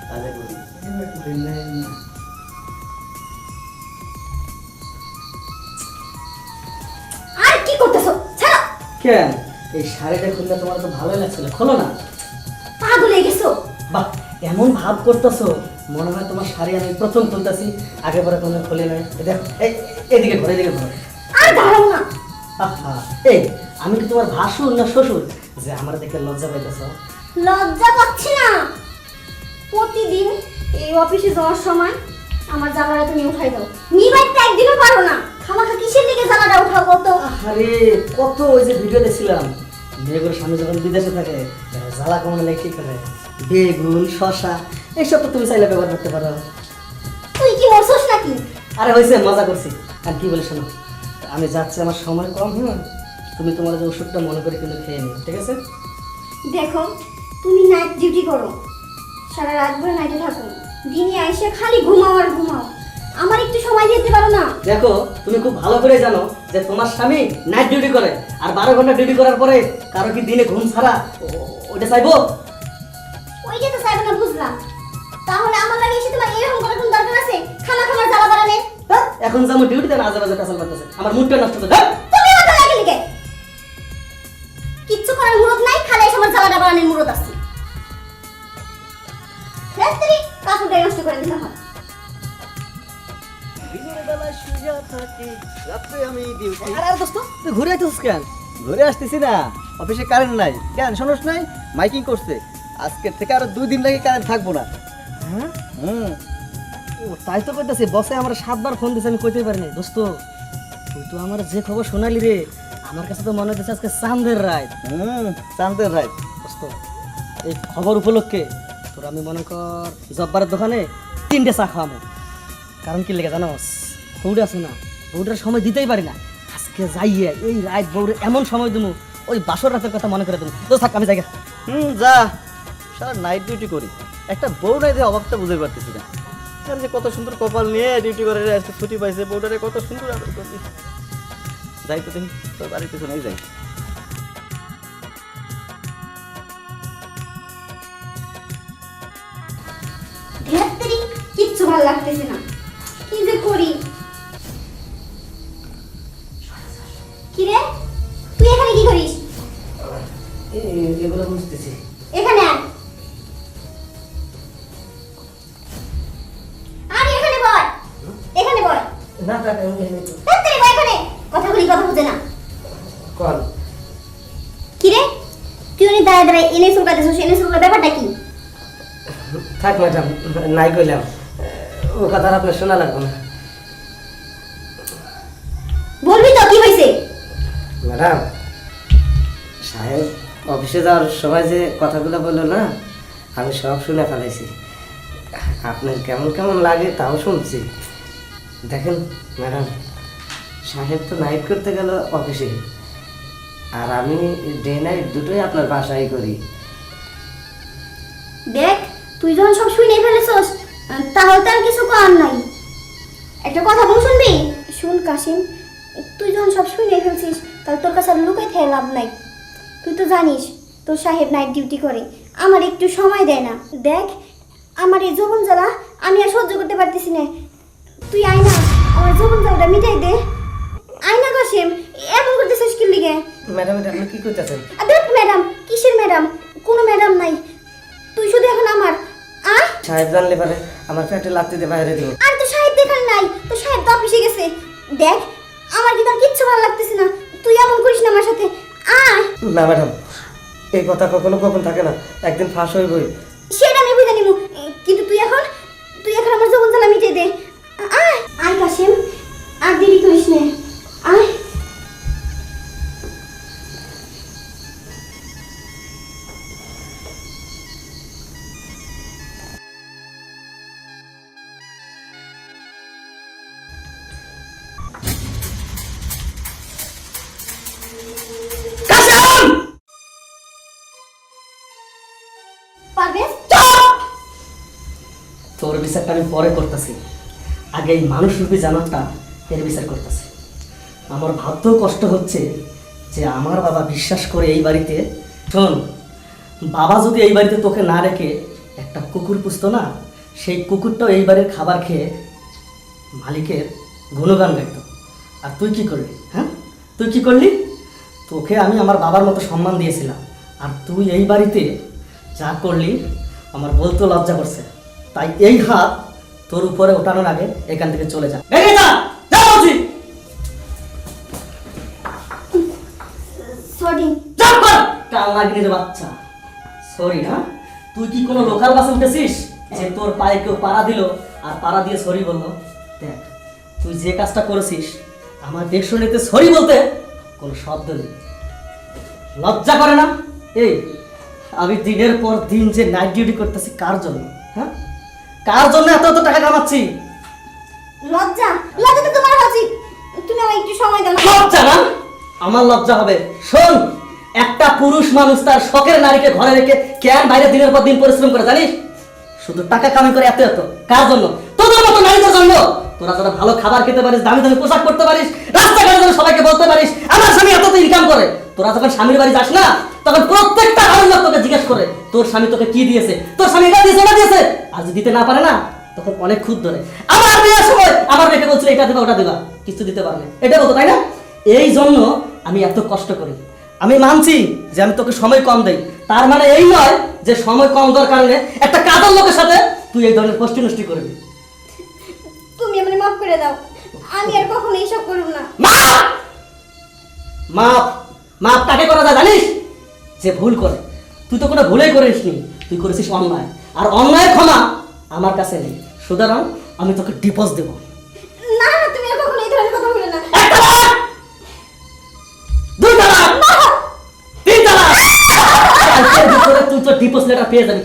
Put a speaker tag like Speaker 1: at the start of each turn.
Speaker 1: কাজে করি।
Speaker 2: আর কি করতেছো? ছাড়ো।
Speaker 3: কেন এই শাড়িটা খুললে তোমার তো ভালোই লাগছিল, খোলো না।
Speaker 2: পাগল হয়ে গেছো?
Speaker 3: বাহ, এমন ভাব করতেছো মনে হয় তোমার শাড়ি আমি প্রথম খুলতেছি, আগে পরে কোনো খুলে নাই। দেখো এদিকে ঘরে, এদিকে ঘরে।
Speaker 2: আর দাঁড়াও না।
Speaker 3: আহা, এই আমি কি তোমার ভাসুর না শ্বশুর যে আমার দেখে লজ্জা পাইতেছ?
Speaker 2: লজ্জা পাচ্ছি না। প্রতিদিন এই অফিসে যাওয়ার সময় আমার জামাটা তুমি উঠাই দাও। নিবাইতে একদিনও পারো না। খামাখা কিসের দিকে জামাটা উঠাও কত?
Speaker 3: আরে কত ওই যে ভিডিও দেখছিলাম, মেয়েগুলোর স্বামী যখন বিদেশে থাকে জ্বালা কমানো কি করে, বেগুন শশা এইসব তো তুমি চাইলে ব্যবহার করতে পারো।
Speaker 2: তুই কি মরছস নাকি?
Speaker 3: আরে হয়েছে, মজা করছি। আর কি বলে শোনো, আমি যাচ্ছি, আমার সময় কম। তুমি তোমার যে ওষুধটা মনে করে কিন্তু খেয়ে নিও, ঠিক আছে?
Speaker 2: দেখো, তুমি নাইট ডিউটি করো, সারা রাত ভরে নাইটে থাকো, দিনে আইসে খালি ঘুমাও আর ঘুমাও। আমার একটু সময় দিতে পারো না?
Speaker 3: দেখো, তুমি খুব ভালো করে জানো যে তোমার স্বামী নাইট ডিউটি করে, আর 12 ঘন্টা ডিউটি করার পরে কারো কি দিনে ঘুম ছাড়া ওটা চাইবো?
Speaker 2: ওইটা তো চাইবো না, বুঝলাম। তাহলে আমার লাগে এসে তোমার এরকম করার কোনো দরকার আছে? খামাখা জ্বালা বাড়ালে।
Speaker 3: হ্যাঁ, এখন যে আমার ডিউটিতে না আজে বাজে পেছাল করতেছে, আমার মুডটা নষ্ট করে।
Speaker 2: তুমি মাথা লাগে লিখে কিচ্ছু করার মুরত নাই, খালি এসে আমার জ্বালাটা বাড়ানোর মুরত আছে। রাত্রি কাপড়টা নষ্ট করে দিতে হয়।
Speaker 1: দিনের বেলায় শুয়ে থাকি, রাত্রে আমি ডিউটি।
Speaker 3: আরে দোস্ত, তুই ঘুরে আইতেছিস কেন?
Speaker 1: ঘুরে আসতেছি না, অফিসে কারেন্ট নাই। কেন শোনস নাই? মাইকিং করছে, আজকের থেকে আরো 2 দিন লাগে কারেন্ট থাকবো না।
Speaker 3: হ্যাঁ,
Speaker 1: হুম,
Speaker 3: ও তাই তো কইতাছি, বসে আমার 7 বার ফোন দিছে, আমি কইতেই পারিনি। দোস্ত, তুই তো আমার যে খবর শোনালি রে, আমার কাছে তো মনে হচ্ছে আজকে চাঁদের রাত।
Speaker 1: চান্দের রাত।
Speaker 3: দোস্ত, এই খবর উপলক্ষে তোর আমি মনে কর জব্বারের দোকানে 3টে চা খাওয়াবো। কারণ কি লেগে জানোস, বউটা আছে না, বউটার সময় দিতেই পারি না। আজকে যাইয়ে এই রাত বউরে এমন সময় দেবো, ওই বাসর রাতের কথা মনে করে দেবো। তো থাক, আমি যাই গে।
Speaker 1: যা, সারা নাইট ডিউটি করি, একটা বউ নাই যে অভাবটা বুঝতে পারতেছি না। আর যে কত সুন্দর কপাল নিয়ে ডিউটি করে আজকে ছুটি পাইছে, বউটারে কত সুন্দর আদর করছি। যাই তো দেখি, তোর বাড়ির পিছনেই যাই।
Speaker 2: রাত্রি কিচ্ছু ভালো লাগতেছে না, কি যে করি। কি রে, তুই এখানে কি করিস?
Speaker 3: এগুলো বুঝতেছি।
Speaker 2: এখানে আয়। আরে এখানে বয়, এখানে বয়।
Speaker 3: না
Speaker 2: রাত্রি বয় এখানে। কথা বলি, কথা বুঝে না।
Speaker 3: কল
Speaker 2: কি রে, তুই অনেক দাঁড়ায় দাঁড়ায় এনে চুলকাতেছিস, এনে চুলকার ব্যাপারটা কি?
Speaker 3: থাক ম্যাডাম, নাই কইলাম, ও কথা আর আপনার শোনা লাগবে না।
Speaker 2: বলবি তো কি হয়েছে?
Speaker 3: ম্যাডাম সাহেব অফিসে যাওয়ার সময় যে কথাগুলো বললো না, আমি সব শুনে ফেলাইছি। আপনার কেমন কেমন লাগে তাও শুনছি। দেখেন ম্যাডাম, সাহেব তো নাইট করতে গেল অফিসে, আর আমি ডে নাইট দুটোই আপনার বাসায় করি।
Speaker 2: দেখ, তুই যখন সব শুনে ফেলেছস, তাহলে তো আর কিছু করার নাই। একটা কথা বল, শুনবি? শুন কাশিম, তুই যখন সব শুনে ফেলছিস, তাহলে তোর কাছে আর লুকাই থেকে লাভ নাই। তুই তো জানিস তোর সাহেব নাইট ডিউটি করে, আমার একটু সময় দেয় না। দেখ, আমার এই যৌবন জ্বালা আমি আর সহ্য করতে পারতেছি না। তুই আয় না, আমার যৌবন জ্বালাটা মিটাই দে। আয় না কাশিম, এমন করতেছিস কি লিগে?
Speaker 3: ম্যাডাম এটা আপনি কি করতেছেন?
Speaker 2: দেখ ম্যাডাম, কিসের ম্যাডাম? কোনো ম্যাডাম নাই, তুই শুধু এখন আমার। আয়।
Speaker 3: সাহেব জানলে পারে আমার পেটে লাত্তি দিয়ে বাইরে দিব।
Speaker 2: আর তো সাহেব দেখার নাই, তো সাহেব তো অফিসে গেছে। দেখ, আমার কি তার কিচ্ছু ভালো লাগতেছে না, তুই এমন করিস না আমার সাথে। আয়।
Speaker 3: না ম্যাডাম, এই কথা কখনো কখন থাকে না, একদিন ফাঁস হইবই।
Speaker 2: সেটা আমি বুঝে নিব, কিন্তু তুই এখন আমার যৌবন জ্বালা মিটিয়ে দে। আয় আয় কাশিম, আর দেরি করিস না, আয়। পারবেশ,
Speaker 3: তোর বিচারটা আমি পরে করতেছি, আগে এই মানুষ রূপী জানারটা এর বিচার করতেছি। আমার ভাবতেও কষ্ট হচ্ছে যে আমার বাবা বিশ্বাস করে এই বাড়িতে, শোন, বাবা যদি এই বাড়িতে তোকে না রেখে
Speaker 1: একটা কুকুর পুষতো না, সেই কুকুরটাও এই বাড়ির খাবার খেয়ে মালিকের গুণগান গাইতো। আর তুই কি করলি? হ্যাঁ, তুই কি করলি? তোকে আমি আমার বাবার মতো সম্মান দিয়েছিলাম, আর তুই এই বাড়িতে যা করলি আমার বলতে লজ্জা করছে। তাই এই হাত তোর উপরে ওঠানোর আগে এখান থেকে চলে যা। বেরিয়ে যা, যা বলছি।
Speaker 2: সরি।
Speaker 1: চাপ কর, কাল লাগিয়ে বাচ্চা। সরি না? তুই কি কোনো লোকাল বাসে উঠেছিস যে তোর পায়ে কেউ পাড়া দিল আর পাড়া দিয়ে সরি বললো? দেখ, তুই যে কাজটা করেছিস আমার ডিকশনারিতে সরি বলতে কোনো শব্দ নেই। লজ্জা করে না? এই আমি দিনের পর দিন যে নাইট ডিউটি করতেছি কার জন্য? হ্যাঁ, কার জন্য এত এত টাকা কামাচ্ছি?
Speaker 2: লজ্জা? লজ্জা তো তোমার উচিত। তুমি আমায় একটু সময় দাও না।
Speaker 1: লজ্জা না? আমার লজ্জা হবে। শোন, একটা পুরুষ মানুষ তার শখের নারীকে ঘরে রেখে কেন বাইরে দিনের পর দিন পরিশ্রম করে জানিস? শুধু টাকা কামাই করে এত এত। কার জন্য? তোদের মতো নারীদের জন্য। তোরা যারা ভালো খাবার খেতে পারিস, দামি দামি পোশাক পরতে পারিস, রাস্তাঘাটে যেন সবাইকে বলতে পারিস আমার স্বামী এত তো ইনকাম করে। তোরা যখন স্বামীর বাড়ি যাস না, তখন প্রত্যেকটা ঘরের লোক তোকে জিজ্ঞেস করে তোর স্বামী তোকে কি দিয়েছে, তোর স্বামী এটা দিয়েছে ওটা দিয়েছে। আর যদি দিতে না পারে না, তখন অনেক খুদ ধরে। আমার বিয়ের সময় আমার মেয়েকে বলছিল এটা দেবা ওটা দেবা, কিছু দিতে পারবে, এটা বলতো, তাই না? এই জন্য আমি এত কষ্ট করি। আমি মানছি যে আমি তোকে সময় কম দেই, তার মানে এই নয় যে সময় কম দেওয়ার কারণে একটা কাজের লোকের সাথে তুই এই ধরনের কষ্টি নষ্টি করবি।
Speaker 2: তুমি আমাকে মাফ করে দাও। আমি আর কখনো এইসব করব না।
Speaker 1: মাপ মাপ মাপ কাকে করা যায় জানিস? যে ভুল করে। তুই তো কোনো ভুলেই করিসনি, তুই করেছিস অন্যায়, আর অন্যায়ের ক্ষমা আমার কাছে নেই। সুতরাং আমি তোকে ডিভোর্স দেবো।
Speaker 2: না না, তুমি আর কখনো এই ধরনের কথা বলো না।
Speaker 1: এক তালাক, দুই তালাক, তিন তালাক। আজকের ভিতরে তুই তো ডিভোর্স লেটার পেয়ে যাবি।